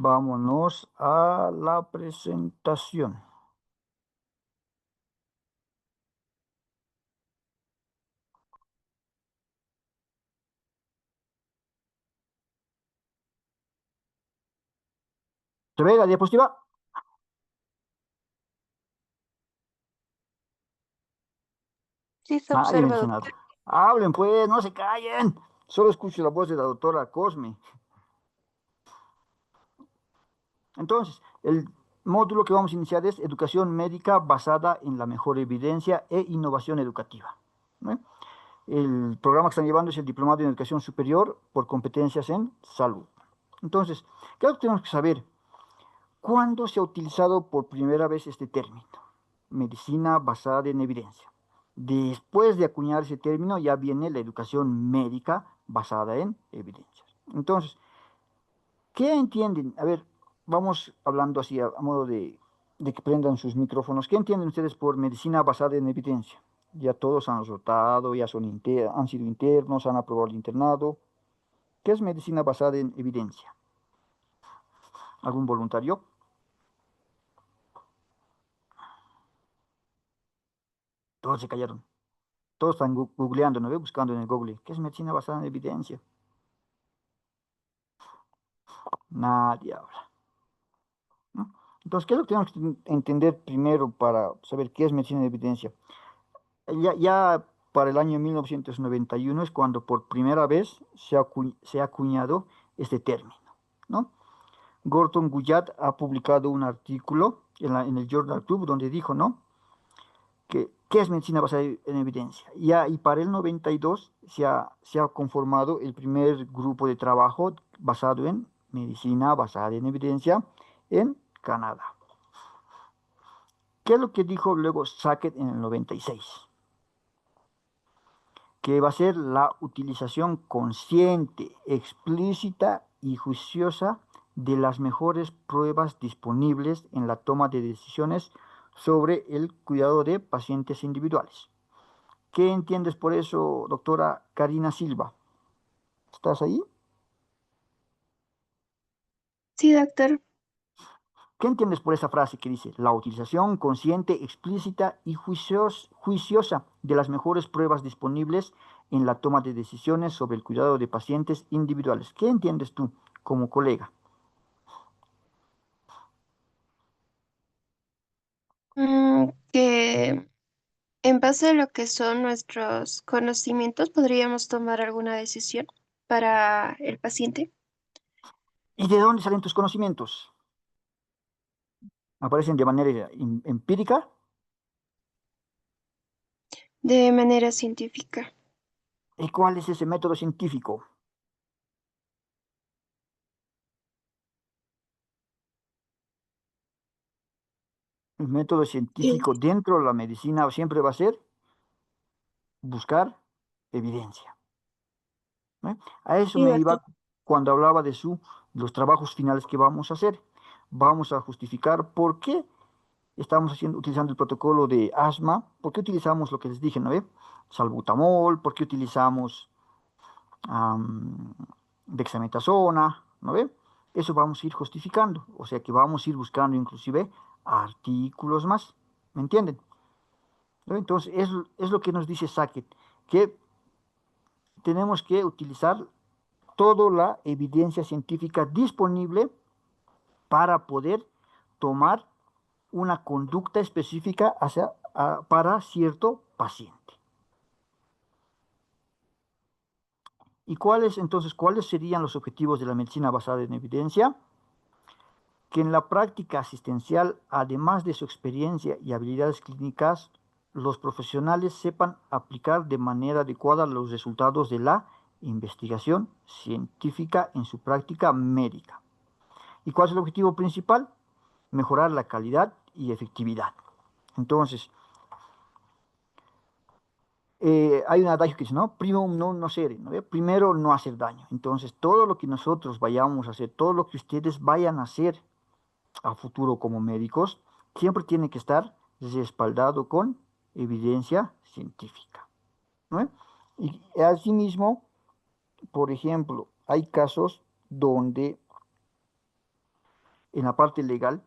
Vámonos a la presentación. ¿Se ve la diapositiva? Sí, se Nadie me observa, dice doctor. nada. Hablen pues, no se callen. Solo escucho la voz de la doctora Cosme. Entonces, el módulo que vamos a iniciar es educación médica basada en la mejor evidencia e innovación educativa, ¿no? El programa que están llevando es el Diplomado en Educación Superior por competencias en salud. Entonces, ¿qué es lo que tenemos que saber? ¿Cuándo se ha utilizado por primera vez este término? Medicina basada en evidencia. Después de acuñar ese término ya viene la educación médica basada en evidencias. Entonces, ¿qué entienden? A ver, vamos hablando así a modo de que prendan sus micrófonos. ¿Qué entienden ustedes por medicina basada en evidencia? Ya todos han rotado, ya han sido internos, han aprobado el internado. ¿Qué es medicina basada en evidencia? ¿Algún voluntario? Todos se callaron. Todos están googleando, ¿no ve? Buscando en el Google. ¿Qué es medicina basada en evidencia? Nadie habla, ¿no? Entonces, ¿qué es lo que tenemos que entender primero para saber qué es medicina de evidencia? Ya para el año 1991 es cuando por primera vez se ha acuñado este término, ¿no? Gordon Guyatt ha publicado un artículo en el Journal Club donde dijo, ¿no? ¿Qué es medicina basada en evidencia? Y para el 92 se ha conformado el primer grupo de trabajo basado en medicina basada en evidencia en Canadá. ¿Qué es lo que dijo luego Sackett en el 96? Que va a ser la utilización consciente, explícita y juiciosa de las mejores pruebas disponibles en la toma de decisiones sobre el cuidado de pacientes individuales. ¿Qué entiendes por eso, doctora Karina Silva? ¿Estás ahí? Sí, doctor. ¿Qué entiendes por esa frase que dice la utilización consciente, explícita y juiciosa de las mejores pruebas disponibles en la toma de decisiones sobre el cuidado de pacientes individuales? ¿Qué entiendes tú como colega? Que en base a lo que son nuestros conocimientos, podríamos tomar alguna decisión para el paciente ¿Y de dónde salen tus conocimientos? ¿Aparecen de manera empírica? de manera científica. ¿Y cuál es ese método científico? El método Sí, científico dentro de la medicina siempre va a ser buscar evidencia, ¿no? A eso sí, me doctor. iba cuando hablaba de los trabajos finales que vamos a hacer. Vamos a justificar por qué estamos utilizando el protocolo de asma, por qué utilizamos lo que les dije, ¿no ve? Salbutamol, por qué utilizamos am, dexametasona, ¿no ve? Eso vamos a ir justificando, o sea que vamos a ir buscando inclusive artículos más, ¿me entienden? ¿No? Entonces, es lo que nos dice Sackett, que tenemos que utilizar toda la evidencia científica disponible para poder tomar una conducta específica para cierto paciente. ¿Y cuáles serían los objetivos de la medicina basada en evidencia? Que en la práctica asistencial, además de su experiencia y habilidades clínicas, los profesionales sepan aplicar de manera adecuada los resultados de la investigación científica en su práctica médica. ¿Y cuál es el objetivo principal? Mejorar la calidad y efectividad. Entonces, hay un adagio que dice, ¿no? Primum non nocere, ¿no? Primero no hacer daño. Entonces, todo lo que nosotros vayamos a hacer, todo lo que ustedes vayan a hacer a futuro como médicos, siempre tiene que estar respaldado con evidencia científica, ¿no? Y asimismo, por ejemplo, hay casos donde en la parte legal,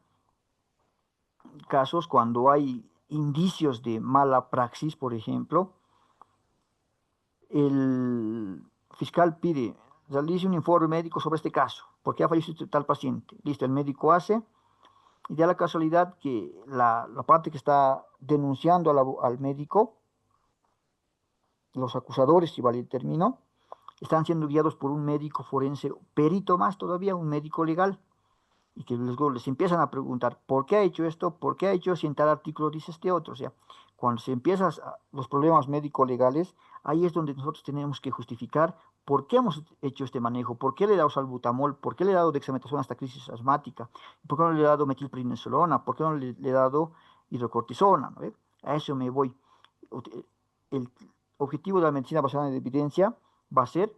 casos cuando hay indicios de mala praxis, por ejemplo, el fiscal pide, realice un informe médico sobre este caso, porque ha fallecido tal paciente. Listo, el médico hace, y da la casualidad que la parte que está denunciando al médico, los acusadores, si vale el término, están siendo guiados por un médico forense, perito más todavía, un médico legal, y que luego les empiezan a preguntar, ¿por qué ha hecho esto? ¿Por qué ha hecho si en tal artículo dice este otro? O sea, cuando se empiezan los problemas médico-legales, ahí es donde nosotros tenemos que justificar por qué hemos hecho este manejo, por qué le he dado salbutamol, por qué le he dado dexametasona a esta crisis asmática, por qué no le he dado metilprednisolona, por qué no le he dado hidrocortisona, ¿no? A eso me voy. El objetivo de la medicina basada en evidencia va a ser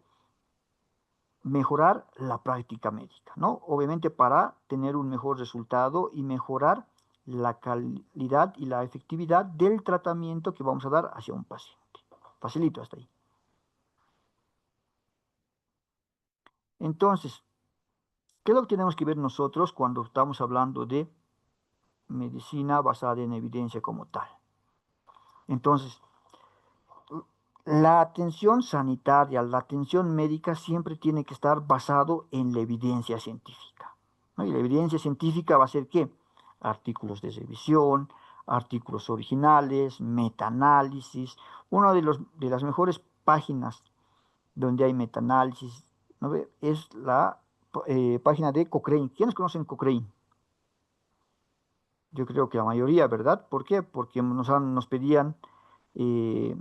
mejorar la práctica médica, ¿no? Obviamente para tener un mejor resultado y mejorar la calidad y la efectividad del tratamiento que vamos a dar hacia un paciente. Facilito hasta ahí. Entonces, ¿qué es lo que tenemos que ver nosotros cuando estamos hablando de medicina basada en evidencia como tal? Entonces, la atención sanitaria, la atención médica siempre tiene que estar basado en la evidencia científica, ¿no? Y la evidencia científica va a ser ¿qué? Artículos de revisión, artículos originales, metaanálisis. Una de las mejores páginas donde hay metaanálisis, ¿no ve? Es la página de Cochrane. ¿Quiénes conocen Cochrane? Yo creo que la mayoría, ¿verdad? ¿Por qué? Porque nos pedían eh,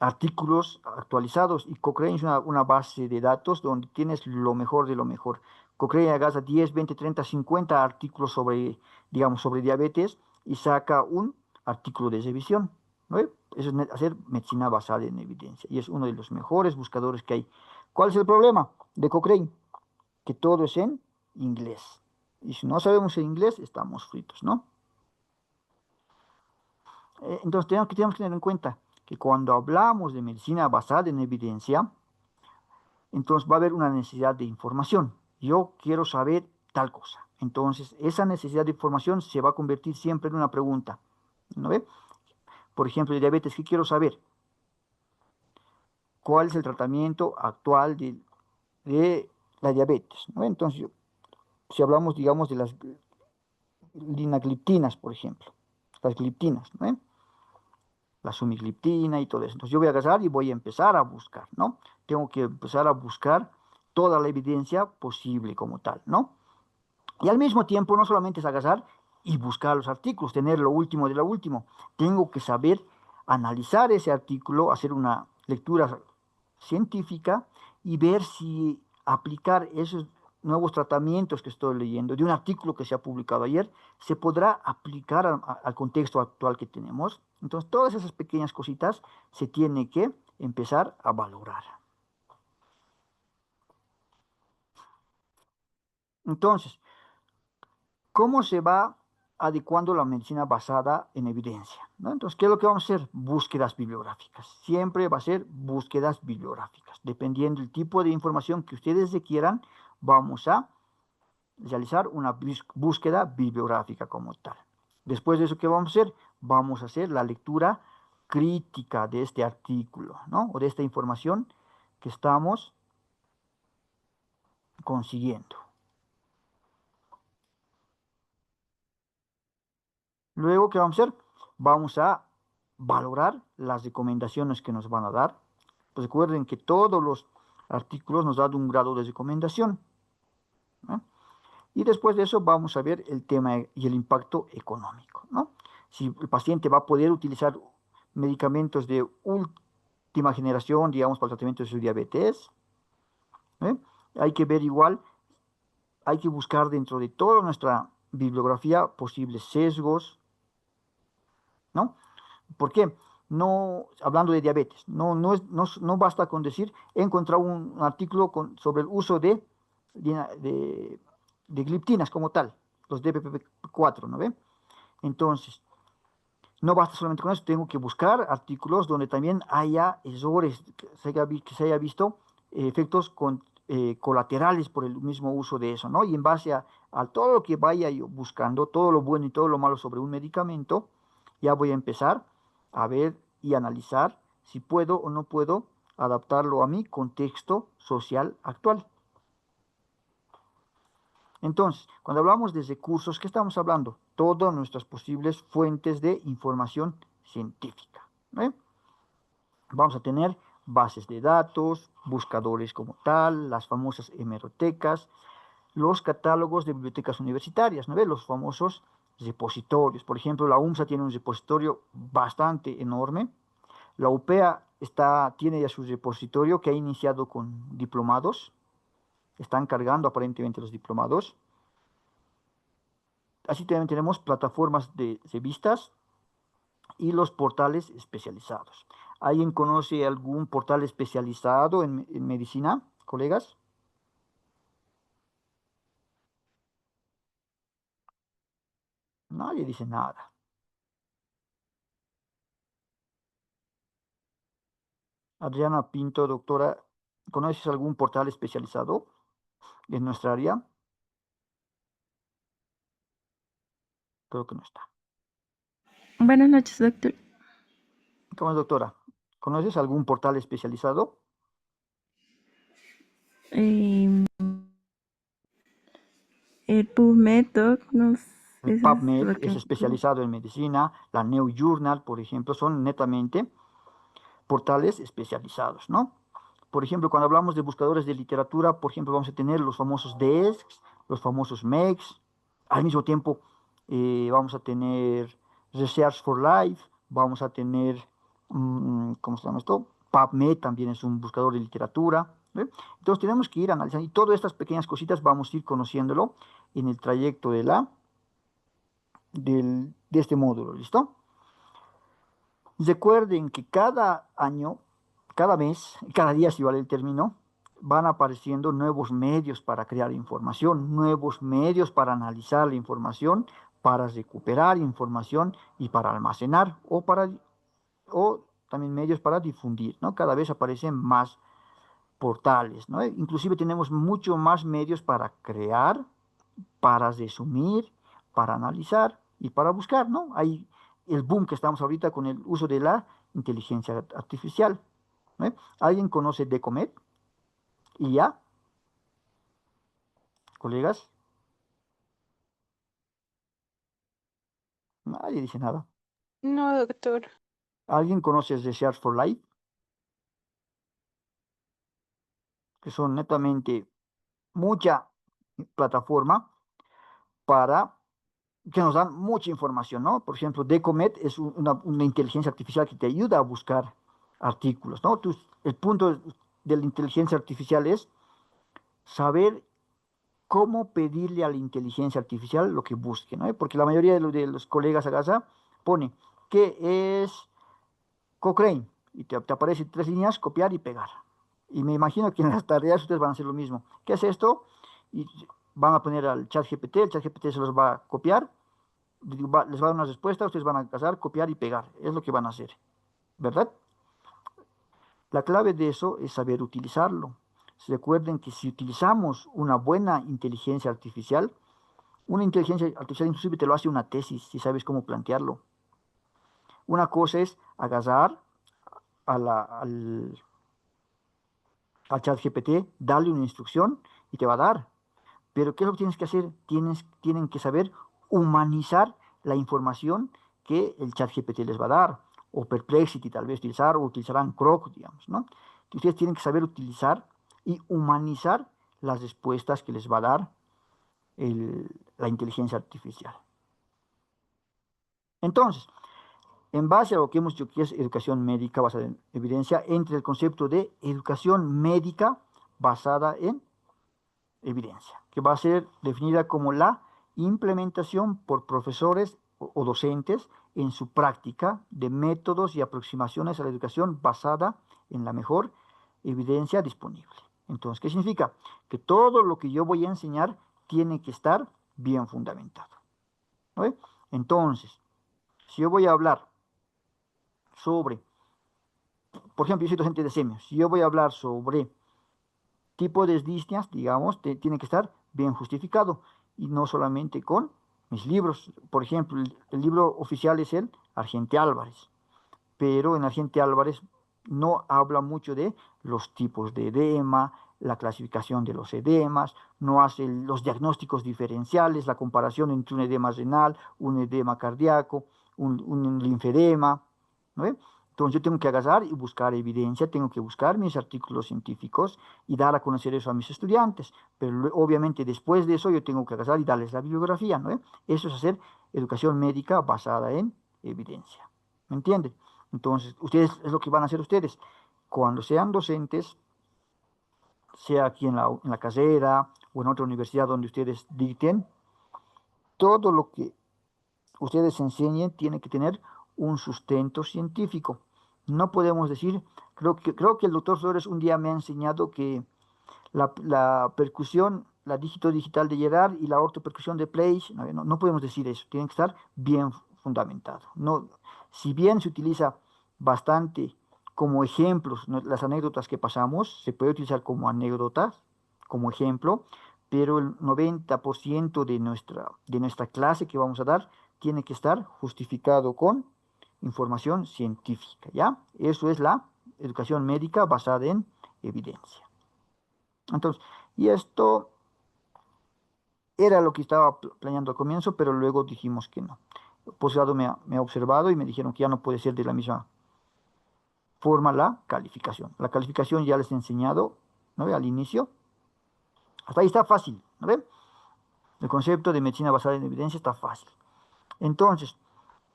artículos actualizados y Cochrane es una base de datos donde tienes lo mejor de lo mejor. Cochrane agarra 10, 20, 30, 50 artículos sobre, digamos, sobre diabetes y saca un artículo de revisión, ¿no? Eso es hacer medicina basada en evidencia y es uno de los mejores buscadores que hay. ¿Cuál es el problema de Cochrane? Que todo es en inglés. Y si no sabemos en inglés, estamos fritos, ¿no? Entonces tenemos que tener en cuenta que cuando hablamos de medicina basada en evidencia, entonces va a haber una necesidad de información. Yo quiero saber tal cosa. Entonces, esa necesidad de información se va a convertir siempre en una pregunta, ¿no ve? Por ejemplo, de diabetes, ¿qué quiero saber? ¿Cuál es el tratamiento actual de la diabetes? ¿No ve? Entonces, si hablamos, digamos, de las linagliptinas, por ejemplo, las gliptinas, ¿no ve? La sumigliptina y todo eso. Entonces yo voy a agarrar y voy a empezar a buscar, ¿no? Tengo que empezar a buscar toda la evidencia posible como tal, ¿no? Y al mismo tiempo no solamente es agarrar y buscar los artículos, tener lo último de lo último. Tengo que saber analizar ese artículo, hacer una lectura científica y ver si aplicar esos nuevos tratamientos que estoy leyendo de un artículo que se ha publicado ayer se podrá aplicar al contexto actual que tenemos. Entonces, todas esas pequeñas cositas se tiene que empezar a valorar. Entonces, ¿cómo se va adecuando la medicina basada en evidencia? ¿No? Entonces, ¿qué es lo que vamos a hacer? Búsquedas bibliográficas. Siempre va a ser búsquedas bibliográficas. Dependiendo del tipo de información que ustedes requieran, vamos a realizar una búsqueda bibliográfica como tal. Después de eso, ¿qué vamos a hacer? Vamos a hacer la lectura crítica de este artículo, ¿no? O de esta información que estamos consiguiendo. Luego, ¿qué vamos a hacer? Vamos a valorar las recomendaciones que nos van a dar. Pues recuerden que todos los artículos nos dan un grado de recomendación, ¿no? Y después de eso vamos a ver el tema y el impacto económico, ¿no? Si el paciente va a poder utilizar medicamentos de última generación, digamos, para el tratamiento de su diabetes, ¿eh? Hay que ver igual, hay que buscar dentro de toda nuestra bibliografía posibles sesgos, ¿no? ¿Por qué? No, hablando de diabetes, no basta con decir, he encontrado un artículo sobre el uso de gliptinas como tal, los DPP4, ¿no ve? Entonces, no basta solamente con eso, tengo que buscar artículos donde también haya errores, que se haya visto efectos colaterales por el mismo uso de eso, ¿no? Y en base a todo lo que vaya yo buscando, todo lo bueno y todo lo malo sobre un medicamento, ya voy a empezar a ver y analizar si puedo o no puedo adaptarlo a mi contexto social actual. Entonces, cuando hablamos de recursos, ¿qué estamos hablando? Todas nuestras posibles fuentes de información científica. ¿Eh? Vamos a tener bases de datos, buscadores como tal, las famosas hemerotecas, los catálogos de bibliotecas universitarias, ¿no ve? Los famosos repositorios. Por ejemplo, la UMSA tiene un repositorio bastante enorme. La UPEA tiene ya su repositorio que ha iniciado con diplomados. Están cargando aparentemente los diplomados. Así también tenemos plataformas de revistas y los portales especializados. ¿Alguien conoce algún portal especializado en medicina, colegas? Nadie dice nada. Adriana Pinto, doctora, ¿conoces algún portal especializado en nuestra área? Creo que no está. Buenas noches, doctor. ¿Cómo es, doctora? ¿Conoces algún portal especializado? Eh, el PubMed, Doc, no sé, El eso es PubMed lo es que... especializado en medicina, la New Journal, por ejemplo, son netamente portales especializados, ¿no? Por ejemplo, cuando hablamos de buscadores de literatura, por ejemplo, vamos a tener los famosos DESCs, los famosos MEX, al mismo tiempo vamos a tener Research for Life, vamos a tener, ¿cómo se llama esto? PubMed también es un buscador de literatura, ¿ve? Entonces tenemos que ir analizando y todas estas pequeñas cositas vamos a ir conociéndolo en el trayecto de este módulo, ¿listo? Recuerden que cada año, cada mes, cada día, si vale el término, van apareciendo nuevos medios para crear información, nuevos medios para analizar la información, para recuperar información y para almacenar o también medios para difundir, ¿no? Cada vez aparecen más portales, ¿no? Inclusive tenemos mucho más medios para crear, para resumir, para analizar y para buscar, ¿no? Hay el boom que estamos ahorita con el uso de la inteligencia artificial, ¿no? ¿Alguien conoce Decomet? ¿Y ya, colegas? Nadie dice nada. No, doctor. ¿Alguien conoce Research for Life? Que son netamente mucha plataforma para que nos dan mucha información, ¿no? Por ejemplo, Decomet es una inteligencia artificial que te ayuda a buscar artículos, ¿no? El punto de la inteligencia artificial es saber cómo pedirle a la inteligencia artificial lo que busque, ¿no? Porque la mayoría de los colegas a casa pone, ¿qué es Cochrane? Y te aparece tres líneas, copiar y pegar. Y me imagino que en las tareas ustedes van a hacer lo mismo. ¿Qué es esto? Y van a poner al chat GPT, el chat GPT se los va a copiar, les va a dar una respuesta, ustedes van a casar, copiar y pegar. Es lo que van a hacer, ¿verdad? La clave de eso es saber utilizarlo. Recuerden que si utilizamos una buena inteligencia artificial, una inteligencia artificial inclusive te lo hace una tesis, si sabes cómo plantearlo. Una cosa es agarrar al chat GPT, darle una instrucción y te va a dar. Pero ¿qué es lo que tienes que hacer? Tienen que saber humanizar la información que el chat GPT les va a dar. O Perplexity tal vez utilizar, o utilizarán Croc, digamos, ¿no? Ustedes tienen que saber utilizar y humanizar las respuestas que les va a dar la inteligencia artificial. Entonces, en base a lo que hemos dicho que es educación médica basada en evidencia, entre el concepto de educación médica basada en evidencia, que va a ser definida como la implementación por profesores o docentes en su práctica de métodos y aproximaciones a la educación basada en la mejor evidencia disponible. Entonces, ¿qué significa? Que todo lo que yo voy a enseñar tiene que estar bien fundamentado, ¿no? Entonces, si yo voy a hablar sobre, por ejemplo, yo soy docente de semios, si yo voy a hablar sobre tipo de disneyas, digamos, tiene que estar bien justificado y no solamente con mis libros. Por ejemplo, el libro oficial es el Argente Álvarez, pero en Argente Álvarez no habla mucho de los tipos de edema, la clasificación de los edemas, no hace los diagnósticos diferenciales, la comparación entre un edema renal, un edema cardíaco, un linfedema, ¿no ve? Entonces yo tengo que agarrar y buscar evidencia, tengo que buscar mis artículos científicos y dar a conocer eso a mis estudiantes. Pero obviamente después de eso yo tengo que agarrar y darles la bibliografía, ¿no ve? Eso es hacer educación médica basada en evidencia. ¿Me entienden? Entonces, ustedes es lo que van a hacer ustedes. Cuando sean docentes, sea aquí en la carrera o en otra universidad donde ustedes dicten, todo lo que ustedes enseñen tiene que tener un sustento científico. No podemos decir, creo que el doctor Flores un día me ha enseñado que la percusión, la dígito digital de Gerard y la ortopercusión de Place, no podemos decir eso, tienen que estar bien fundamentado. No, si bien se utiliza bastante como ejemplos, ¿no? Las anécdotas que pasamos, se puede utilizar como anécdotas, como ejemplo, pero el 90% de nuestra clase que vamos a dar tiene que estar justificado con información científica, ¿ya? Eso es la educación médica basada en evidencia. Entonces, y esto era lo que estaba planeando al comienzo, pero luego dijimos que no. Posgrado me ha observado y me dijeron que ya no puede ser de la misma forma la calificación. La calificación ya les he enseñado, ¿no ve? Al inicio. Hasta ahí está fácil, ¿no ve? El concepto de medicina basada en evidencia está fácil. Entonces,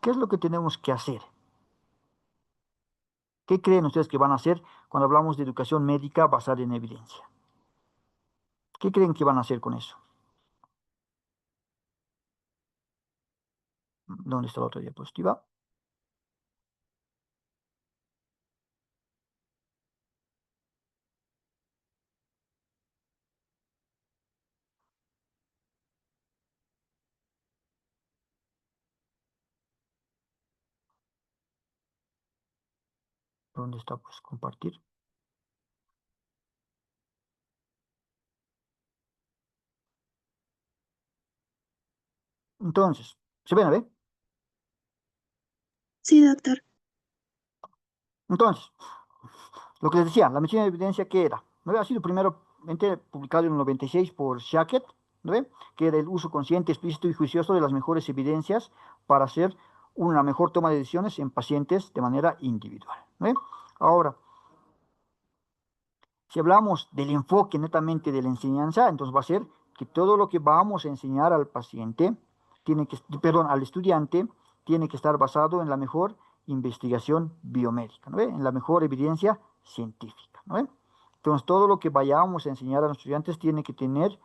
¿qué es lo que tenemos que hacer? ¿Qué creen ustedes que van a hacer cuando hablamos de educación médica basada en evidencia? ¿Qué creen que van a hacer con eso? ¿Dónde está la otra diapositiva? ¿Dónde está? Pues compartir. Entonces, ¿se ven a ver? Sí, doctor. Entonces, lo que les decía, la medicina de evidencia, ¿qué era? ¿No ve? Ha sido primeramente publicado en el 96 por Shackett, ¿no ve? Que era el uso consciente, explícito y juicioso de las mejores evidencias para hacer una mejor toma de decisiones en pacientes de manera individual, ¿no ve? Ahora, si hablamos del enfoque netamente de la enseñanza, entonces va a ser que todo lo que vamos a enseñar al paciente, al estudiante, tiene que estar basado en la mejor investigación biomédica, ¿no ve? En la mejor evidencia científica, ¿no ve? Entonces, todo lo que vayamos a enseñar a los estudiantes tiene que tener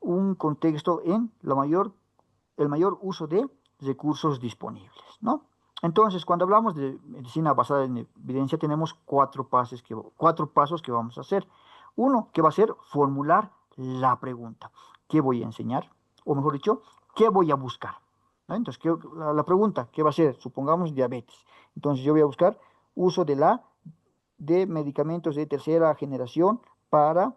un contexto en el mayor uso de recursos disponibles, ¿no? Entonces, cuando hablamos de medicina basada en evidencia, tenemos cuatro pasos que vamos a hacer. Uno, que va a ser formular la pregunta. ¿Qué voy a enseñar? O mejor dicho, ¿qué voy a buscar? ¿No? Entonces, la pregunta, ¿qué va a ser? Supongamos diabetes. Entonces, yo voy a buscar uso de medicamentos de tercera generación para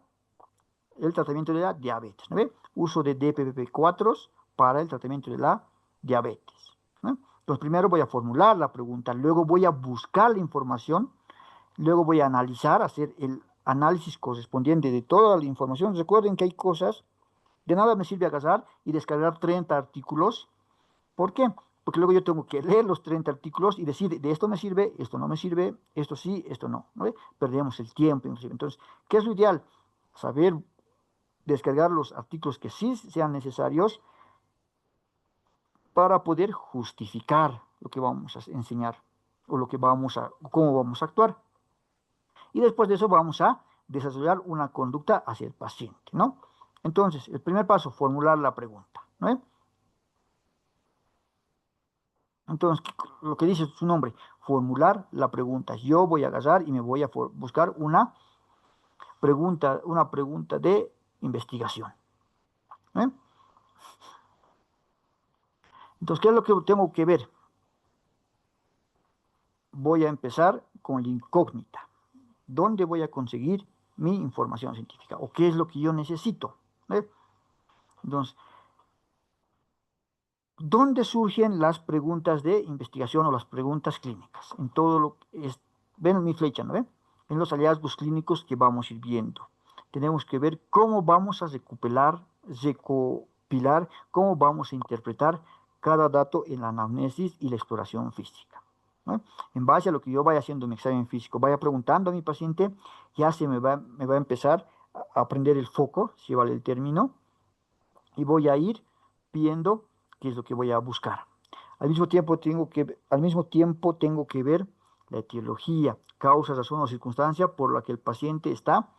el tratamiento de la diabetes, ¿no ve? Uso de DPP4 para el tratamiento de la diabetes, ¿no? Entonces, primero voy a formular la pregunta, luego voy a buscar la información, luego voy a analizar, hacer el análisis correspondiente de toda la información. Recuerden que hay cosas, de nada me sirve agarrar y descargar 30 artículos. ¿Por qué? Porque luego yo tengo que leer los 30 artículos y decir, de esto me sirve, esto no me sirve, esto sí, esto no, ¿no ve? Perdemos el tiempo, inclusive. Entonces, ¿qué es lo ideal? Saber descargar los artículos que sí sean necesarios para poder justificar lo que vamos a enseñar o cómo vamos a actuar. Y después de eso vamos a desarrollar una conducta hacia el paciente, ¿no? Entonces, el primer paso, formular la pregunta, ¿no? Entonces, lo que dice su nombre, formular la pregunta. Yo voy a agarrar y me voy a buscar una pregunta de investigación, ¿eh? Entonces, ¿qué es lo que tengo que ver? Voy a empezar con la incógnita. ¿Dónde voy a conseguir mi información científica o qué es lo que yo necesito. ¿Ve? Entonces, ¿dónde surgen las preguntas de investigación o las preguntas clínicas? En todo lo que es, ven mi flecha, ¿no ve? En los hallazgos clínicos que vamos a ir viendo. Tenemos que ver cómo vamos a recopilar, cómo vamos a interpretar cada dato en la anamnesis y la exploración física, ¿no? En base a lo que yo vaya haciendo en mi examen físico, vaya preguntando a mi paciente, ya me va a empezar a aprender el foco, si vale el término, y voy a ir viendo qué es lo que voy a buscar. Al mismo tiempo tengo que ver la etiología, causa, razón o circunstancia por la que el paciente está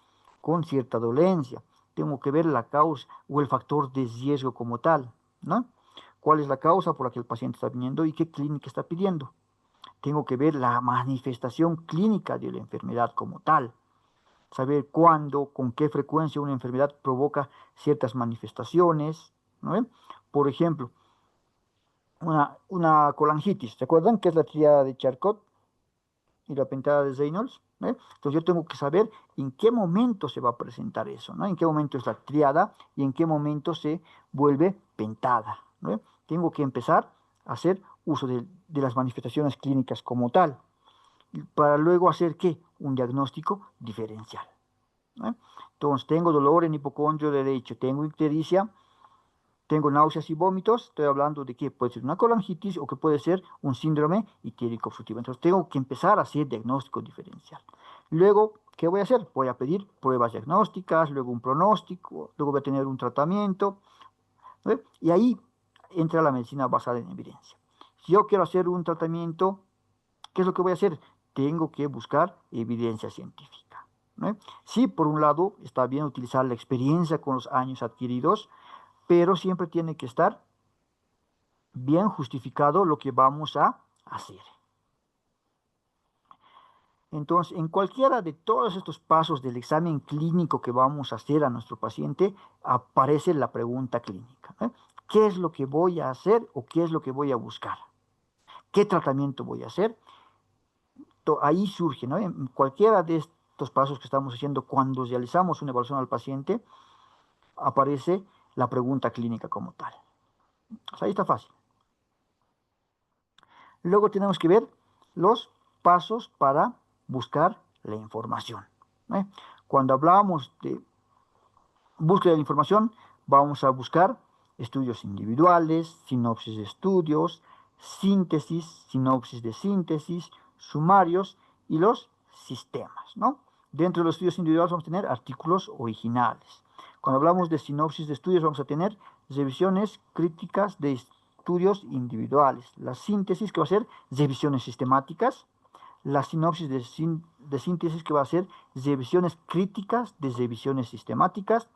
con cierta dolencia. Tengo que ver la causa o el factor de riesgo como tal, ¿no? ¿Cuál es la causa por la que el paciente está viniendo y qué clínica está pidiendo? Tengo que ver la manifestación clínica de la enfermedad como tal, saber cuándo, con qué frecuencia una enfermedad provoca ciertas manifestaciones, ¿no? Por ejemplo, una colangitis. ¿Se acuerdan qué es la tríada de Charcot y la pentada de Reynolds? ¿Eh? Entonces yo tengo que saber en qué momento se va a presentar eso, ¿no? En qué momento es la tríada y en qué momento se vuelve pentada, ¿no? Tengo que empezar a hacer uso de las manifestaciones clínicas como tal, para luego hacer, ¿qué? Un diagnóstico diferencial, ¿no? Entonces, tengo dolor en hipocondrio derecho, tengo ictericia, tengo náuseas y vómitos. Estoy hablando de que puede ser una colangitis o que puede ser un síndrome ictérico obstructivo. Entonces, tengo que empezar a hacer diagnóstico diferencial. Luego, ¿qué voy a hacer? Voy a pedir pruebas diagnósticas, luego un pronóstico, luego voy a tener un tratamiento, ¿no? Y ahí entra la medicina basada en evidencia. Si yo quiero hacer un tratamiento, ¿qué es lo que voy a hacer? Tengo que buscar evidencia científica, ¿no? Sí, por un lado, está bien utilizar la experiencia con los años adquiridos, pero siempre tiene que estar bien justificado lo que vamos a hacer. Entonces, en cualquiera de todos estos pasos del examen clínico que vamos a hacer a nuestro paciente, aparece la pregunta clínica, ¿eh? ¿Qué es lo que voy a hacer o qué es lo que voy a buscar? ¿Qué tratamiento voy a hacer? Ahí surge, ¿no? En cualquiera de estos pasos que estamos haciendo cuando realizamos una evaluación al paciente, aparece la pregunta clínica como tal. O sea, ahí está fácil. Luego tenemos que ver los pasos para buscar la información, ¿eh? Cuando hablamos de búsqueda de información, vamos a buscar estudios individuales, sinopsis de estudios, síntesis, sinopsis de síntesis, sumarios y los sistemas, ¿no? Dentro de los estudios individuales vamos a tener artículos originales. Cuando hablamos de sinopsis de estudios vamos a tener revisiones críticas de estudios individuales. La síntesis, que va a ser revisiones sistemáticas. La sinopsis de síntesis, que va a ser revisiones críticas de revisiones sistemáticas.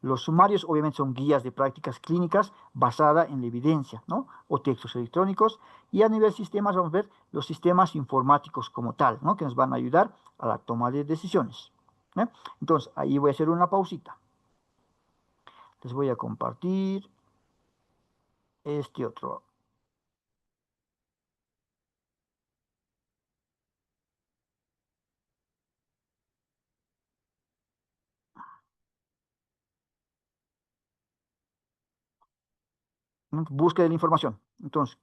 Los sumarios obviamente son guías de prácticas clínicas basada en la evidencia, ¿no? O textos electrónicos. Y a nivel sistemas vamos a ver los sistemas informáticos como tal, ¿no? Que nos van a ayudar a la toma de decisiones, ¿eh? Entonces, ahí voy a hacer una pausita. Les voy a compartir este otro. ¿No? Búsqueda de la información. Entonces,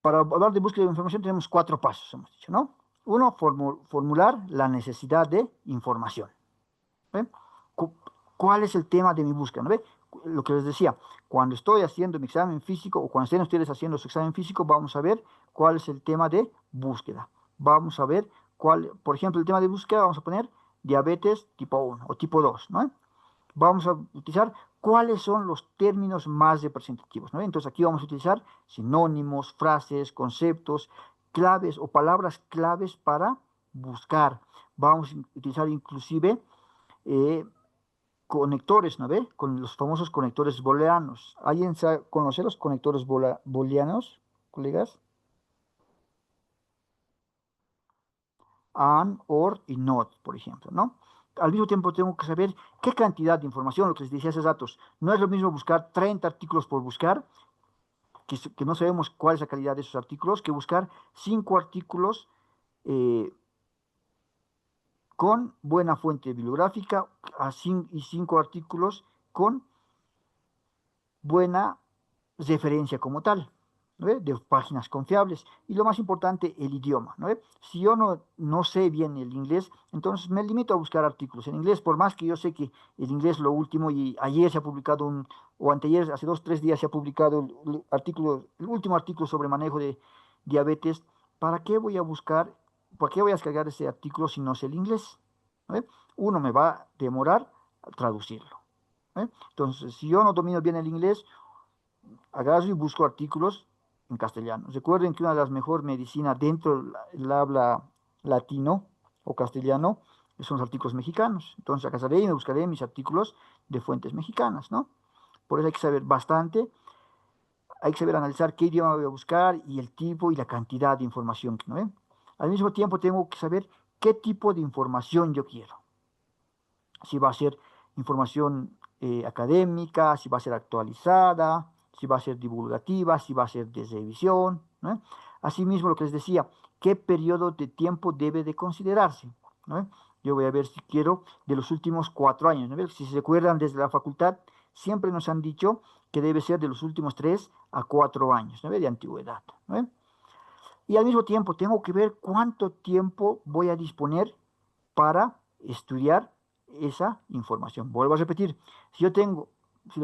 para hablar de búsqueda de información tenemos 4 pasos, hemos dicho, ¿no? Uno, formular la necesidad de información, ¿ve? ¿Cuál es el tema de mi búsqueda? ¿No ve? Lo que les decía, cuando estoy haciendo mi examen físico o cuando estén ustedes haciendo su examen físico, vamos a ver cuál es el tema de búsqueda. Vamos a ver por ejemplo, el tema de búsqueda, vamos a poner diabetes tipo 1 o tipo 2, ¿no? Vamos a utilizar cuáles son los términos más representativos, ¿no? Entonces aquí vamos a utilizar sinónimos, frases, conceptos, claves o palabras claves para buscar. Vamos a utilizar inclusive conectores, ¿no ve? Con los famosos conectores booleanos. ¿Alguien conoce los conectores booleanos, colegas? And, or y not, por ejemplo, ¿no? Al mismo tiempo tengo que saber qué cantidad de información, lo que les decía hace datos. No es lo mismo buscar 30 artículos por buscar, que no sabemos cuál es la calidad de esos artículos, que buscar 5 artículos con buena fuente bibliográfica y 5 artículos con buena referencia como tal, ¿no ve? De páginas confiables. Y lo más importante, el idioma, ¿no ve? Si yo no sé bien el inglés, entonces me limito a buscar artículos en inglés, por más que yo sé que el inglés es lo último y ayer se ha publicado o anteayer, hace 2, 3 días se ha publicado el último artículo sobre manejo de diabetes. ¿Para qué voy a buscar, para qué voy a descargar ese artículo si no sé el inglés? ¿No ve? Uno, me va a demorar a traducirlo. Entonces, si yo no domino bien el inglés, agarro y busco artículos en castellano. Recuerden que una de las mejores medicinas dentro del habla latino o castellano son los artículos mexicanos. Entonces, agarraré y me buscaré mis artículos de fuentes mexicanas, ¿no? Por eso hay que saber bastante, hay que saber analizar qué idioma voy a buscar y el tipo y la cantidad de información que, ¿no? Al mismo tiempo, tengo que saber qué tipo de información yo quiero. Si va a ser información académica, si va a ser actualizada, si va a ser divulgativa, si va a ser de revisión, ¿no? Asimismo, lo que les decía, qué periodo de tiempo debe de considerarse, ¿no? Yo voy a ver si quiero de los últimos 4 años, ¿no? Si se recuerdan desde la facultad, siempre nos han dicho que debe ser de los últimos 3 a 4 años, ¿no? De antigüedad, ¿no? Y al mismo tiempo tengo que ver cuánto tiempo voy a disponer para estudiar esa información. Vuelvo a repetir, si yo tengo si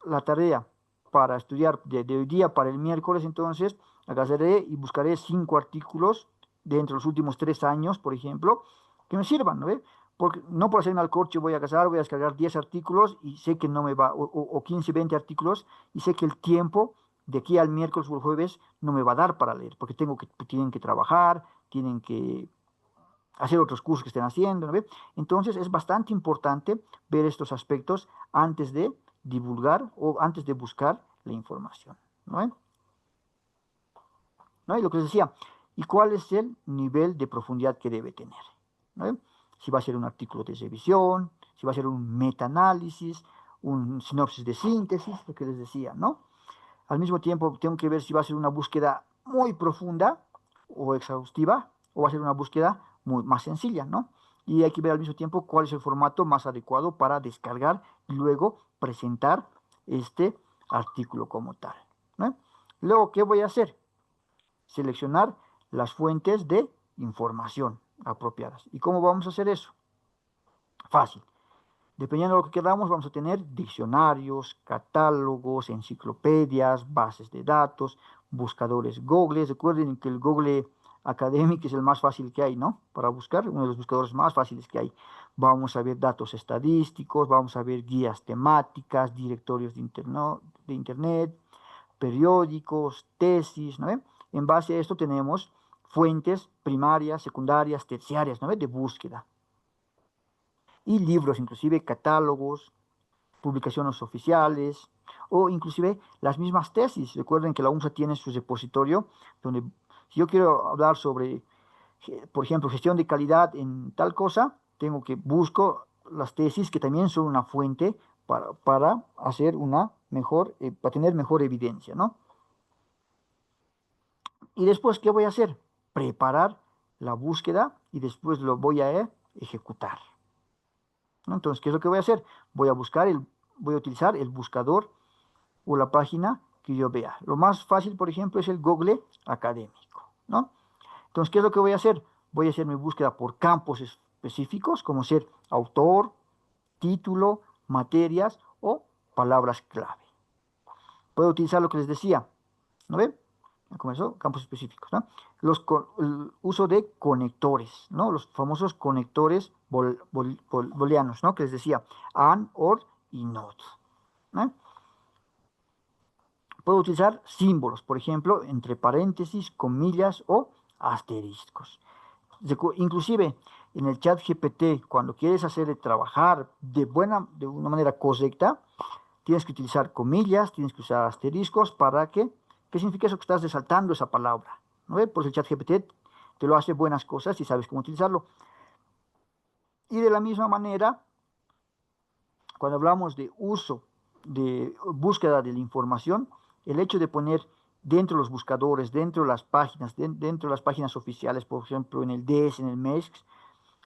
la tarea para estudiar de hoy día para el miércoles, entonces agarraré y buscaré 5 artículos de entre los últimos 3 años, por ejemplo, que me sirvan, ¿no ve? Porque no por hacerme al corcho voy a agarrar, voy a descargar 10 artículos y sé que no me va, o 15, 20 artículos, y sé que el tiempo de aquí al miércoles o el jueves no me va a dar para leer, porque tienen que trabajar, tienen que hacer otros cursos que estén haciendo, ¿no ve? Entonces es bastante importante ver estos aspectos antes de divulgar o antes de buscar la información, ¿no ve? ¿No? Y lo que les decía, ¿y cuál es el nivel de profundidad que debe tener? ¿No ve? Si va a ser un artículo de revisión, si va a ser un metaanálisis, un sinopsis de síntesis, lo que les decía, ¿no? Al mismo tiempo tengo que ver si va a ser una búsqueda muy profunda o exhaustiva o va a ser una búsqueda más sencilla, ¿no? Y hay que ver al mismo tiempo cuál es el formato más adecuado para descargar y luego presentar este artículo como tal, ¿no? Luego, ¿qué voy a hacer? Seleccionar las fuentes de información apropiadas. ¿Y cómo vamos a hacer eso? Fácil. Dependiendo de lo que queramos, vamos a tener diccionarios, catálogos, enciclopedias, bases de datos, buscadores Google. Recuerden que el Google académico es el más fácil que hay, ¿no? Para buscar, uno de los buscadores más fáciles que hay. Vamos a ver datos estadísticos, vamos a ver guías temáticas, directorios de internet, periódicos, tesis, ¿no? En base a esto tenemos fuentes primarias, secundarias, terciarias, ¿no? De búsqueda. Y libros, inclusive catálogos, publicaciones oficiales o inclusive las mismas tesis. Recuerden que la UNSA tiene su repositorio donde si yo quiero hablar sobre, por ejemplo, gestión de calidad en tal cosa, tengo que busco las tesis que también son una fuente para hacer una mejor, para tener mejor evidencia, ¿no? Y después, ¿qué voy a hacer? Preparar la búsqueda y después lo voy a ejecutar, ¿no? Entonces, ¿qué es lo que voy a hacer? Voy a utilizar el buscador o la página que yo vea. Lo más fácil, por ejemplo, es el Google académico, ¿no? Entonces, ¿qué es lo que voy a hacer? Voy a hacer mi búsqueda por campos específicos, como ser autor, título, materias o palabras clave. Puedo utilizar lo que les decía, ¿no ven? Como eso, campos específicos, ¿no? El uso de conectores, ¿no? Los famosos conectores booleanos, ¿no? Que les decía, AND, OR y NOT, ¿no? Puedo utilizar símbolos, por ejemplo, entre paréntesis, comillas o asteriscos. Inclusive en el chat GPT, cuando quieres hacer trabajar de una manera correcta, tienes que utilizar comillas, tienes que usar asteriscos para que, ¿qué significa eso? Que estás resaltando esa palabra, ¿no? Pues el chat GPT te lo hace buenas cosas y sabes cómo utilizarlo. Y de la misma manera, cuando hablamos de uso, de búsqueda de la información, el hecho de poner dentro de los buscadores, dentro de las páginas, dentro de las páginas oficiales, por ejemplo, en el DES, en el MESC,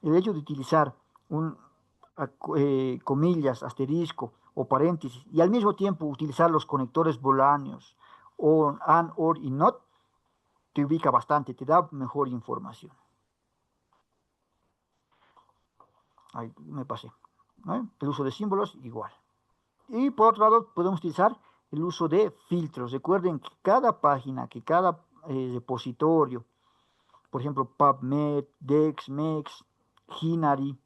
el hecho de utilizar comillas, asterisco o paréntesis y al mismo tiempo utilizar los conectores booleanos o and, or y not, te ubica bastante, te da mejor información. Ahí me pasé, ¿no? El uso de símbolos igual. Y por otro lado podemos utilizar el uso de filtros. Recuerden que cada página, que cada repositorio, por ejemplo PubMed, Dex, Mex, Hinari,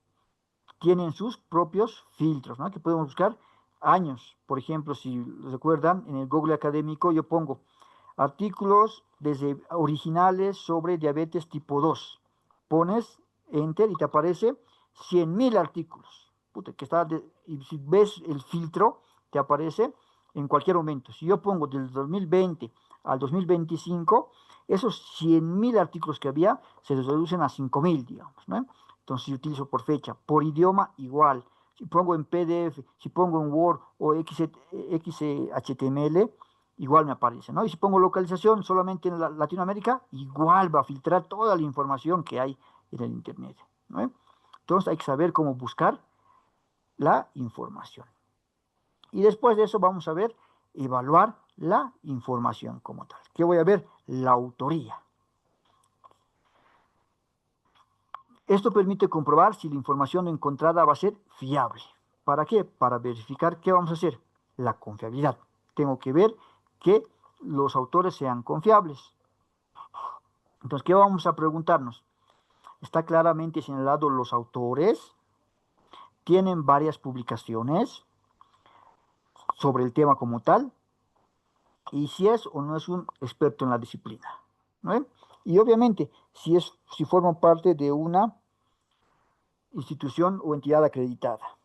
tienen sus propios filtros, ¿no? Que podemos buscar años. Por ejemplo, si recuerdan, en el Google académico yo pongo artículos desde originales sobre diabetes tipo 2. Pones Enter y te aparece 100.000 artículos. Puta, y si ves el filtro, te aparece en cualquier momento. Si yo pongo del 2020 al 2025, esos 100.000 artículos que había se reducen a 5.000, digamos, ¿no? Entonces, si utilizo por fecha, por idioma, igual. Si pongo en PDF, si pongo en Word o XHTML, igual me aparece, ¿no? Y si pongo localización solamente en Latinoamérica, igual va a filtrar toda la información que hay en el Internet, ¿no? Entonces, hay que saber cómo buscar la información. Y después de eso vamos a ver, evaluar la información como tal. ¿Qué voy a ver? La autoría. Esto permite comprobar si la información encontrada va a ser fiable. ¿Para qué? Para verificar qué vamos a hacer. La confiabilidad. Tengo que ver que los autores sean confiables. Entonces, ¿qué vamos a preguntarnos? Está claramente señalado los autores, tienen varias publicaciones sobre el tema como tal, y si es o no es un experto en la disciplina, ¿no? Y obviamente, si forman parte de una institución o entidad acreditada.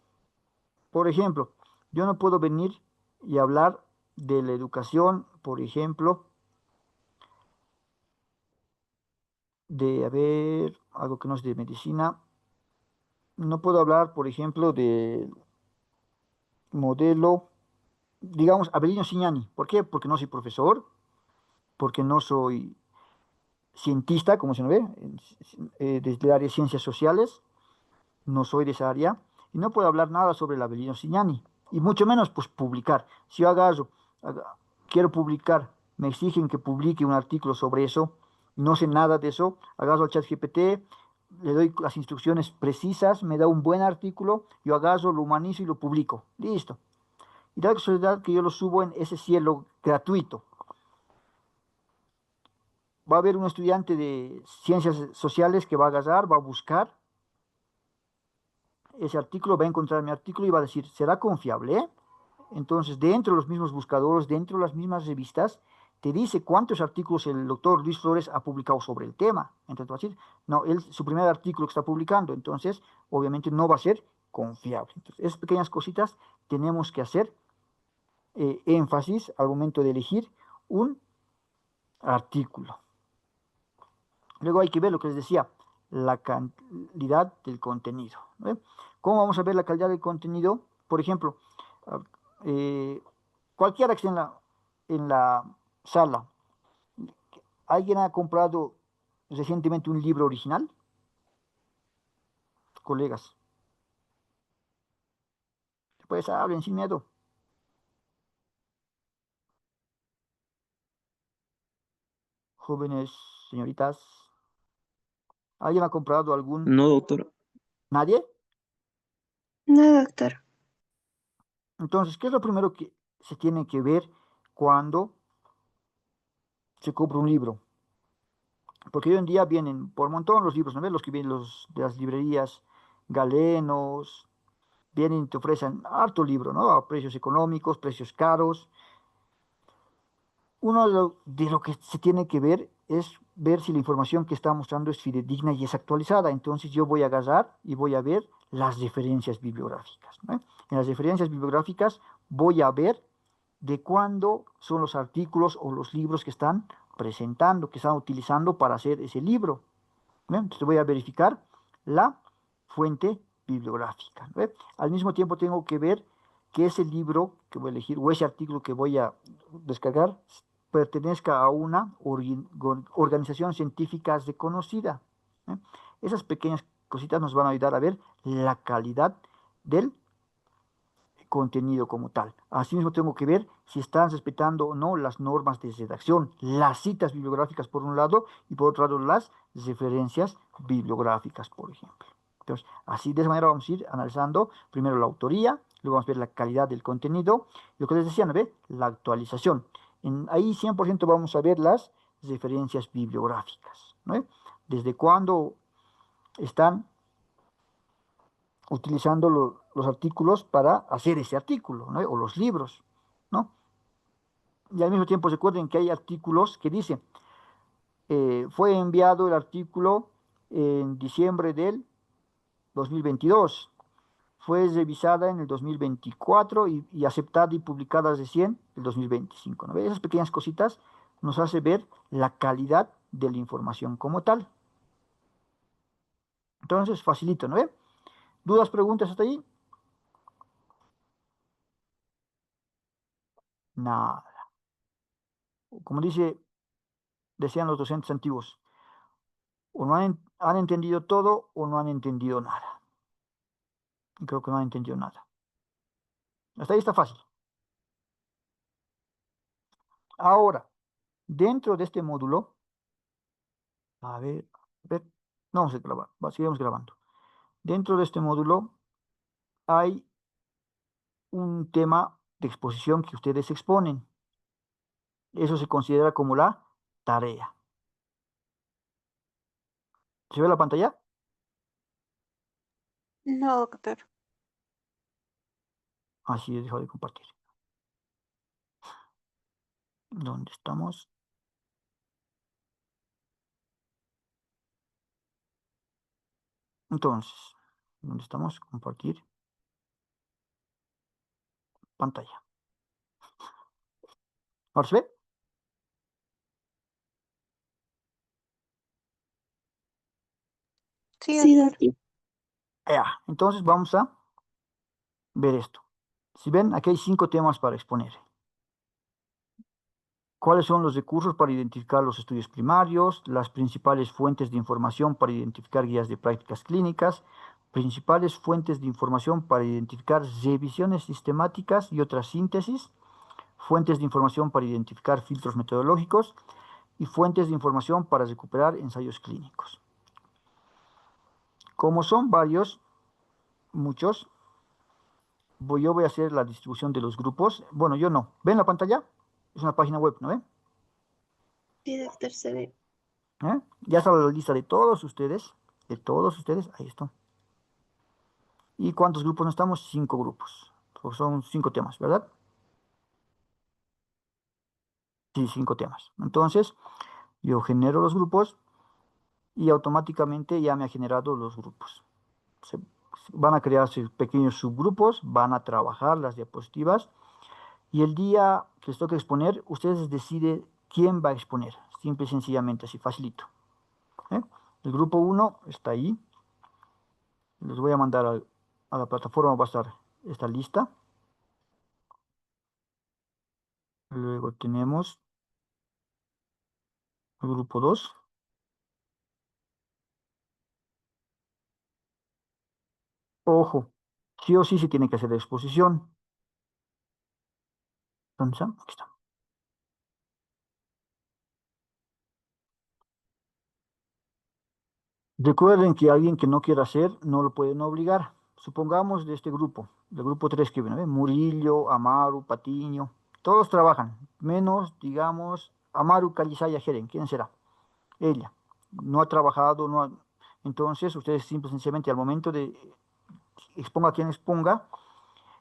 Por ejemplo, yo no puedo venir y hablar de la educación, por ejemplo, de, a ver, algo que no es de medicina. No puedo hablar, por ejemplo, del modelo, digamos, Avelino Signani. ¿Por qué? Porque no soy profesor, porque no soy cientista, como se me ve, desde el área de ciencias sociales, no soy de esa área, y no puedo hablar nada sobre el Avelino Signani, y mucho menos, pues, publicar. Si yo quiero publicar, me exigen que publique un artículo sobre eso, no sé nada de eso, agarro al ChatGPT, le doy las instrucciones precisas, me da un buen artículo, yo agarro, lo humanizo y lo publico. Listo. Y da la casualidad que yo lo subo en ese cielo gratuito. Va a haber un estudiante de ciencias sociales que va a agarrar, va a buscar ese artículo, va a encontrar mi artículo y va a decir, ¿será confiable? Entonces, dentro de los mismos buscadores, dentro de las mismas revistas, te dice cuántos artículos el doctor Luis Flores ha publicado sobre el tema. Entonces, va a decir, no, su primer artículo que está publicando, entonces, obviamente no va a ser confiable. Entonces, esas pequeñas cositas tenemos que hacer énfasis al momento de elegir un artículo. Luego hay que ver lo que les decía, la calidad del contenido, ¿no? ¿Cómo vamos a ver la calidad del contenido? Por ejemplo, eh, cualquiera que esté en la sala, ¿alguien ha comprado recientemente un libro original? Colegas, pues hablen sin miedo. Jóvenes, señoritas, ¿alguien ha comprado algún? No, doctor. ¿Nadie? No, doctor. Entonces, ¿qué es lo primero que se tiene que ver cuando se compra un libro? Porque hoy en día vienen por montón los libros, ¿no ves? Los que vienen de las librerías Galenos, vienen y te ofrecen harto libro, ¿no? A precios económicos, precios caros. Uno de lo que se tiene que ver es ver si la información que está mostrando es fidedigna y es actualizada. Entonces yo voy a agarrar y voy a ver las referencias bibliográficas, ¿no? En las referencias bibliográficas voy a ver de cuándo son los artículos o los libros que están presentando, que están utilizando para hacer ese libro, ¿no? Entonces voy a verificar la fuente bibliográfica, ¿no? Al mismo tiempo tengo que ver que ese libro que voy a elegir o ese artículo que voy a descargar pertenezca a una organización científica reconocida, ¿no? Esas pequeñas cositas nos van a ayudar a ver la calidad del contenido como tal. Asimismo, tengo que ver si están respetando o no las normas de redacción, las citas bibliográficas por un lado y por otro lado las referencias bibliográficas, por ejemplo. Entonces, así de esa manera vamos a ir analizando primero la autoría, luego vamos a ver la calidad del contenido, lo que les decía, ¿no ve? La actualización. Ahí 100% vamos a ver las referencias bibliográficas, ¿no ve? Desde cuándo están utilizando los artículos para hacer ese artículo, ¿no? O los libros, ¿no? Y al mismo tiempo recuerden que hay artículos que dicen, fue enviado el artículo en diciembre del 2022, fue revisada en el 2024 y aceptada y publicada recién el 2025, ¿no? Esas pequeñas cositas nos hace ver la calidad de la información como tal. Entonces, facilito, ¿no ve? ¿Dudas, preguntas hasta ahí? Nada. Como decían los docentes antiguos, o no han entendido todo o no han entendido nada. Y creo que no han entendido nada. Hasta ahí está fácil. Ahora, dentro de este módulo, a ver, no vamos a grabar, seguimos grabando. Dentro de este módulo hay un tema de exposición que ustedes exponen. Eso se considera como la tarea. ¿Se ve la pantalla? No, doctor. Así es, dejo de compartir. ¿Dónde estamos? Entonces, ¿dónde estamos? Compartir pantalla. ¿Ahora se ve? Sí, doctor. Entonces vamos a ver esto. Si ven, aquí hay 5 temas para exponer. ¿Cuáles son los recursos para identificar los estudios primarios? Las principales fuentes de información para identificar guías de prácticas clínicas. Principales fuentes de información para identificar revisiones sistemáticas y otras síntesis. Fuentes de información para identificar filtros metodológicos. Y fuentes de información para recuperar ensayos clínicos. Como son varios, muchos, yo voy a hacer la distribución de los grupos. Bueno, yo no. ¿Ven la pantalla? Es una página web, ¿no ven? Sí, doctor, se ve. Ya está la lista de todos ustedes. De todos ustedes. Ahí está. ¿Y cuántos grupos no estamos? 5 grupos. Pues son 5 temas, ¿verdad? Sí, 5 temas. Entonces, yo genero los grupos y automáticamente ya me ha generado los grupos. Se, van a crearse pequeños subgrupos, van a trabajar las diapositivas y el día que les toque exponer, ustedes deciden quién va a exponer. Simple y sencillamente, así, facilito. ¿eh? El grupo 1 está ahí. Les voy a mandar a la plataforma, va a estar esta lista. Luego tenemos el grupo 2. Ojo, sí o sí se tiene que hacer la exposición. ¿Dónde está? Aquí está. Recuerden que alguien que no quiera hacer, no lo pueden obligar. Supongamos de este grupo, del grupo 3 que viene, Murillo, Amaru, Patiño, todos trabajan, menos, digamos, Amaru Calizaya Jeren, ¿quién será? Ella. No ha trabajado, no ha... Entonces, ustedes simple y sencillamente al momento de exponga quien exponga,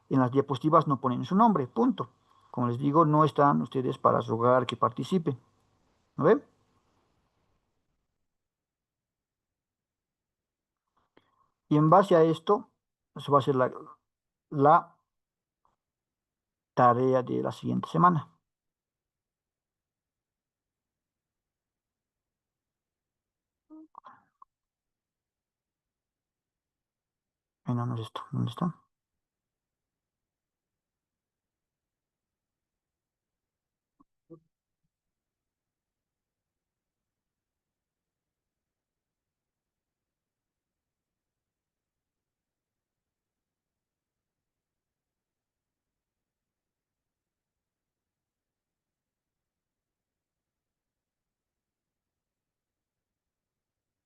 en las diapositivas no ponen su nombre, punto. Como les digo, no están ustedes para rogar que participen. ¿No ven? Y en base a esto, se va a hacer la tarea de la siguiente semana. No, no es esto. ¿Dónde está?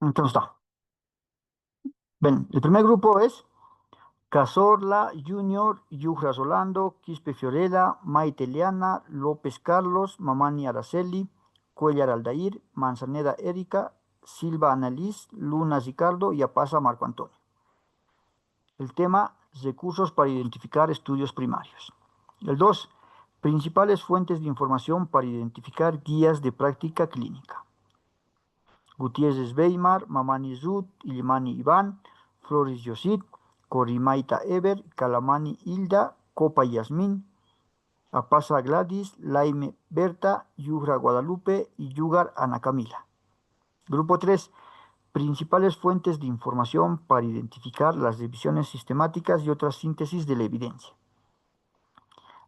Entonces está. Ven, el primer grupo es Cazorla, Junior, Yujra Rolando, Quispe Fiorella, Maite Leana, López Carlos, Mamani Araceli, Cuellar Aldair, Manzaneda Erika, Silva Annalise, Luna Ricardo y Apaza Marco Antonio. El tema, recursos para identificar estudios primarios. El 2, principales fuentes de información para identificar guías de práctica clínica. Gutiérrez Weimar, Mamani Ruth, Ilimani Iván, Flores Yosit, Corimaita Ever, Calamani Hilda, Copa Yasmín, Apasa Gladys, Laime Berta, Yugra Guadalupe y Yugar Ana Camila. Grupo 3. Principales fuentes de información para identificar las revisiones sistemáticas y otras síntesis de la evidencia.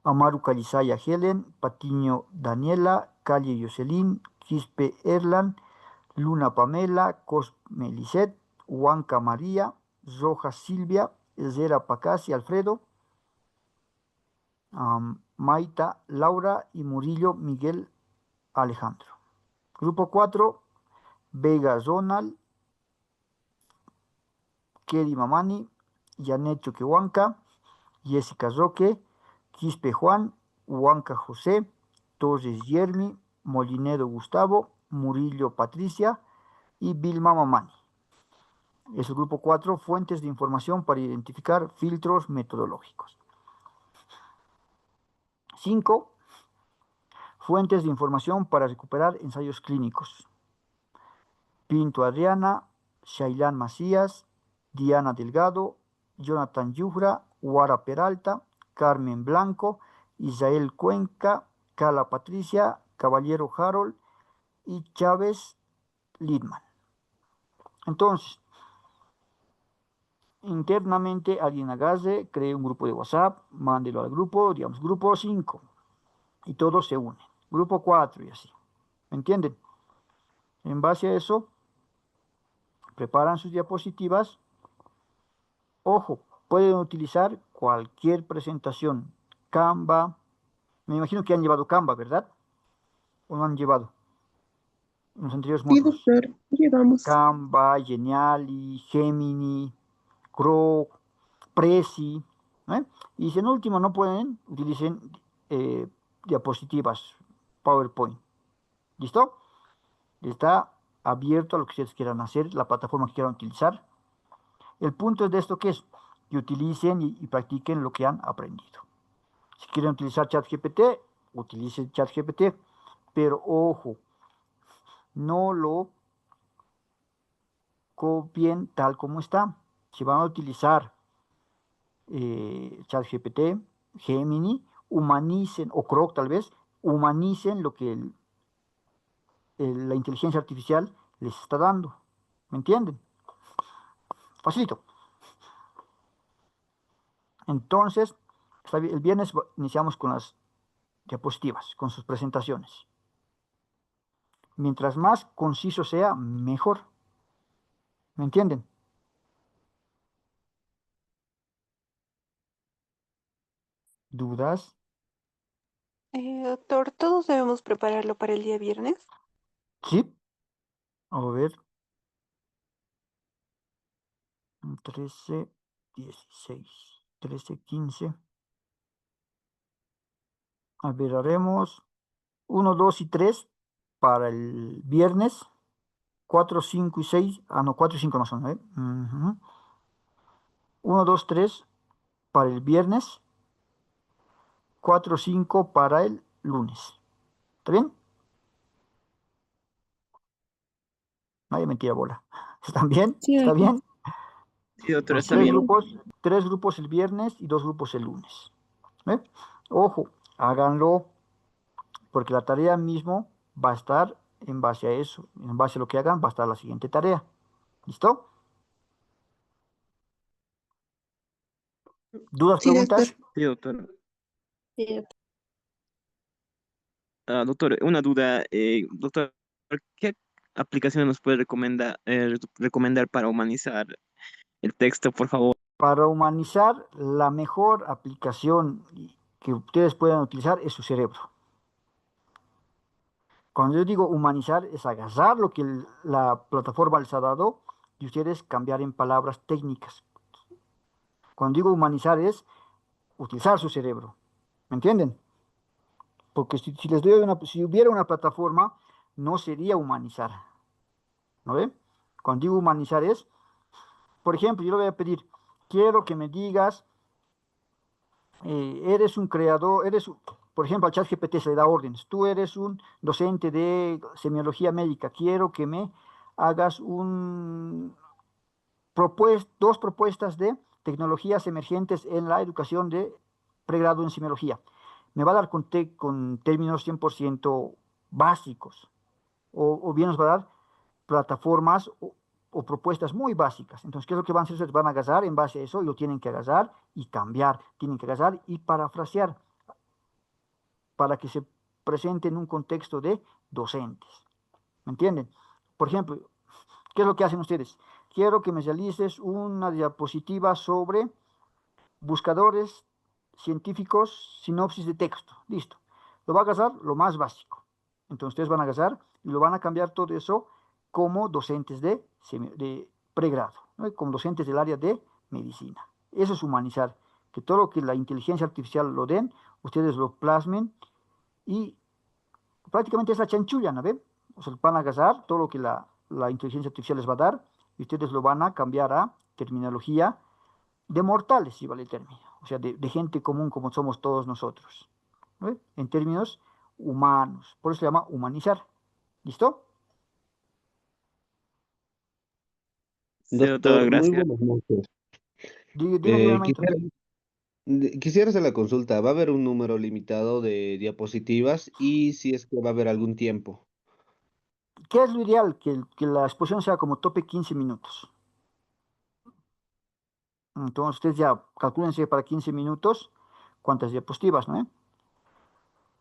Amaru Calizaya Helen, Patiño Daniela, Calle Jocelyn, Quispe Erlan, Luna Pamela, Cosme Lisset, Huanca María, Rojas Silvia, Herrera Pacasi Alfredo, Maita Laura y Murillo Miguel Alejandro. Grupo 4, Vega Ronald, Keri Mamani, Janet Choquehuanca, Jessica Roque, Quispe Juan, Huanca José, Torres Yermi, Molinedo Gustavo, Murillo Patricia y Vilma Mamani. Es el grupo 4, fuentes de información para identificar filtros metodológicos. 5, fuentes de información para recuperar ensayos clínicos. Pinto Adriana, Shailán Macías, Diana Delgado, Jonathan Yujra, Guara Peralta, Carmen Blanco, Israel Cuenca, Cala Patricia, Caballero Harold y Chávez Lidman. Entonces, internamente alguien agarre, cree un grupo de WhatsApp, mándelo al grupo, digamos, grupo 5, y todos se unen. Grupo 4 y así. ¿Me entienden? En base a eso, preparan sus diapositivas. Ojo, pueden utilizar cualquier presentación. Canva. Me imagino que han llevado Canva, ¿verdad? ¿O no han llevado en los anteriores Sí, módulos? doctor, llevamos. Canva, Geniali, Gemini, Crow, Prezi. ¿Eh? Y si en último no pueden, utilicen diapositivas, PowerPoint. ¿Listo? Está abierto a lo que ustedes quieran hacer, la plataforma que quieran utilizar. El punto de esto que es que utilicen y practiquen lo que han aprendido. Si quieren utilizar ChatGPT, utilicen ChatGPT, pero ojo, no lo copien tal como está. Si van a utilizar ChatGPT, Gemini, humanicen, o Croc tal vez, humanicen lo que la inteligencia artificial les está dando. ¿Me entienden? Facilito. Entonces, el viernes iniciamos con las diapositivas, con sus presentaciones. Mientras más conciso sea, mejor. ¿Me entienden? ¿Dudas? Doctor, ¿todos debemos prepararlo para el día viernes? Sí. A ver. 13, 16, 13, 15. A ver, haremos 1, 2 y 3 para el viernes. 4, 5 y 6. Ah, no, 4 y 5 no son, ¿eh? 1, 2, 3 para el viernes. 4, 5 para el lunes. ¿Está bien? No hay mentira, bola. ¿Están bien? Sí, ¿Está doctor. bien? Sí, doctor, Los está bien. tres grupos el viernes y 2 grupos el lunes. ¿Eh? Ojo, háganlo porque la tarea mismo va a estar en base a eso, en base a lo que hagan, va a estar la siguiente tarea. ¿Listo? ¿Dudas, Sí, doctor. preguntas? Sí, doctor. Sí, doctor. Doctor, una duda. Doctor, ¿qué aplicación nos puede recomendar para humanizar el texto, por favor? Para humanizar, la mejor aplicación que ustedes puedan utilizar es su cerebro. Cuando yo digo humanizar, es agarrar lo que la plataforma les ha dado y ustedes cambiar en palabras técnicas. Cuando digo humanizar es utilizar su cerebro. ¿Me entienden? Porque si les doy si hubiera una plataforma, no sería humanizar. ¿No ve? Cuando digo humanizar es, por ejemplo, yo le voy a pedir, quiero que me digas, eres un creador, por ejemplo, al ChatGPT se le da órdenes. Tú eres un docente de semiología médica. Quiero que me hagas dos propuestas de tecnologías emergentes en la educación de pregrado en semiología. Me va a dar con términos 100% básicos, o bien nos va a dar plataformas o propuestas muy básicas. Entonces, ¿qué es lo que van a hacer ustedes? Van a agarrar en base a eso y lo tienen que agarrar y cambiar, tienen que agarrar y parafrasear para que se presente en un contexto de docentes. ¿Me entienden? Por ejemplo, ¿qué es lo que hacen ustedes? Quiero que me realices una diapositiva sobre buscadores científicos, sinopsis de texto. Listo. Lo va a agarrar lo más básico. Entonces ustedes van a agarrar y lo van a cambiar todo eso como docentes de pregrado, ¿no? Como docentes del área de medicina. Eso es humanizar. Que todo lo que la inteligencia artificial lo den, ustedes lo plasmen y prácticamente es la chanchulla, ¿no ven? O sea, van a agarrar todo lo que la inteligencia artificial les va a dar y ustedes lo van a cambiar a terminología de mortales, si vale el término, o sea, de gente común como somos todos nosotros, ¿no? En términos humanos, por eso se llama humanizar. ¿Listo? Sí, doctor, Doctor, muy gracias. buenas noches. Dígame, maestro. Quisiera hacer la consulta. ¿Va a haber un número limitado de diapositivas y si es que va a haber algún tiempo? ¿Qué es lo ideal? Que la exposición sea como tope 15 minutos. Entonces, ustedes ya calcúlense para 15 minutos cuántas diapositivas, ¿no?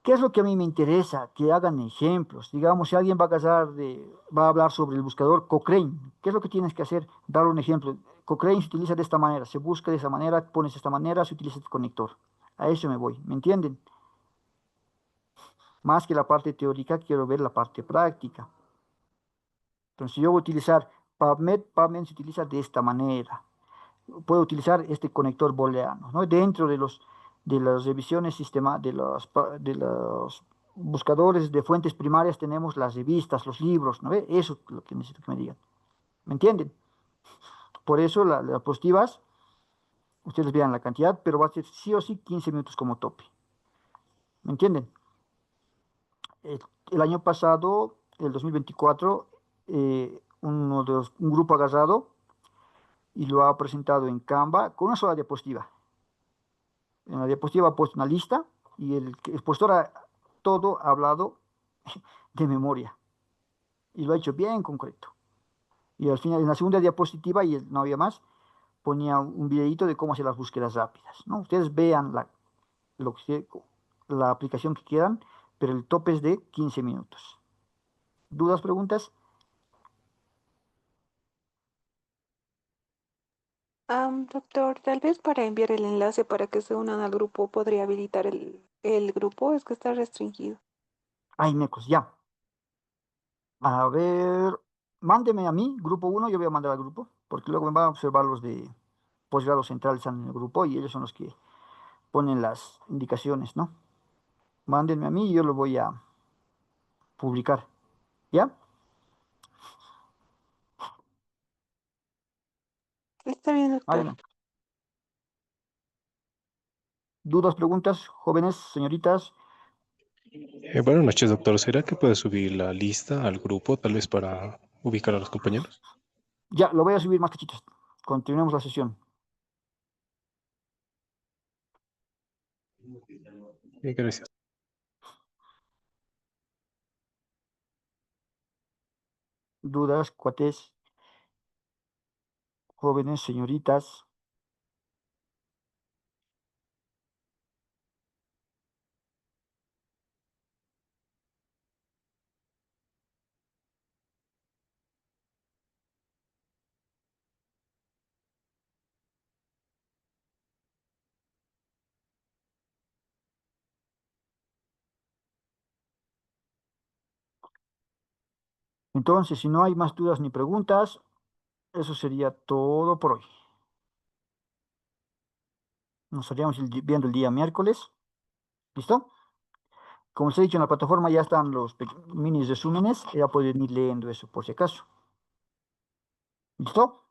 ¿Qué es lo que a mí me interesa? Que hagan ejemplos. Digamos, si alguien va a hablar sobre el buscador Cochrane, ¿qué es lo que tienes que hacer? Dar un ejemplo. Cochrane se utiliza de esta manera, se busca de esa manera, pones de esta manera, se utiliza este conector. A eso me voy, ¿me entienden? Más que la parte teórica, quiero ver la parte práctica. Entonces, yo voy a utilizar PubMed se utiliza de esta manera. Puedo utilizar este conector booleano, ¿no? Dentro de las revisiones de los buscadores de fuentes primarias tenemos las revistas, los libros, ¿no ve? Eso es lo que necesito que me digan. ¿Me entienden? Por eso las diapositivas, ustedes vean la cantidad, pero va a ser sí o sí 15 minutos como tope. ¿Me entienden? El año pasado, el 2024, un grupo agarrado y lo ha presentado en Canva con una sola diapositiva. En la diapositiva ha puesto una lista y el expositor ha todo hablado de memoria y lo ha hecho bien concreto. Y al final, en la segunda diapositiva, y no había más, ponía un videito de cómo hacer las búsquedas rápidas, ¿no? Ustedes vean lo que, la aplicación que quieran, pero el tope es de 15 minutos. ¿Dudas, preguntas? Doctor, tal vez para enviar el enlace para que se unan al grupo, ¿podría habilitar el grupo? Es que está restringido. Ay, mecos, ya. A ver, mándeme a mí, grupo uno, yo voy a mandar al grupo, porque luego me van a observar los de posgrado central, están en el grupo y ellos son los que ponen las indicaciones, ¿no? Mándenme a mí y yo lo voy a publicar. ¿Ya? Está bien, Ay, doctor. no. ¿Dudas, preguntas, jóvenes, señoritas? Buenas noches, doctor. ¿Será que puede subir la lista al grupo, tal vez para ubicar a los compañeros? Ya, lo voy a subir más cachitos. Continuemos la sesión. Gracias. ¿Dudas, cuates, jóvenes, señoritas? Entonces, si no hay más dudas ni preguntas, eso sería todo por hoy. Nos estaríamos viendo el día miércoles. ¿Listo? Como os he dicho, en la plataforma ya están los minis resúmenes. Ya pueden ir leyendo eso por si acaso. ¿Listo?